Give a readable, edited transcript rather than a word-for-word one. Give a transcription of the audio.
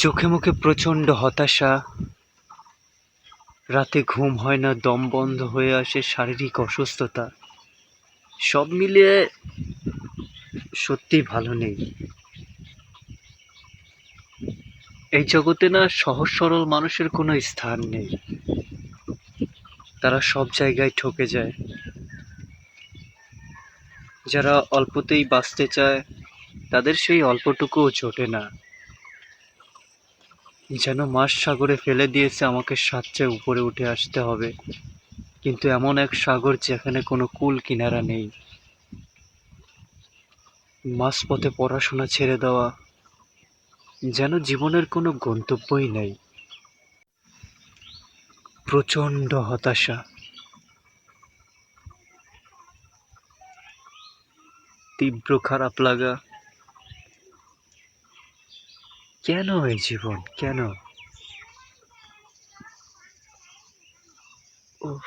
চোখে মুখে প্রচণ্ড হতাশা, রাতে ঘুম হয় না, দম বন্ধ হয়ে আসে, শারীরিক অসুস্থতা। সব মিলিয়ে সত্যিই ভালো নেই। এই জগতে না সহজ সরল মানুষের কোনো স্থান নেই। তারা সব জায়গায় ঠকে যায়। যারা অল্পতেই বাঁচতে চায়, তাদের সেই অল্পটুকুও জোটে না। যেন মাছ সাগরে ফেলে দিয়েছে, আমাকে সাত চেয়ে উপরে উঠে আসতে হবে। কিন্তু এমন এক সাগর যেখানে কোনো কূল কিনারা নেই। মাঝপথে পড়াশোনা ছেড়ে দেওয়া, যেন জীবনের কোনো গন্তব্যই নেই। প্রচণ্ড হতাশা, তীব্র খারাপ লাগা। কেন এই জীবন, কেন? উফ,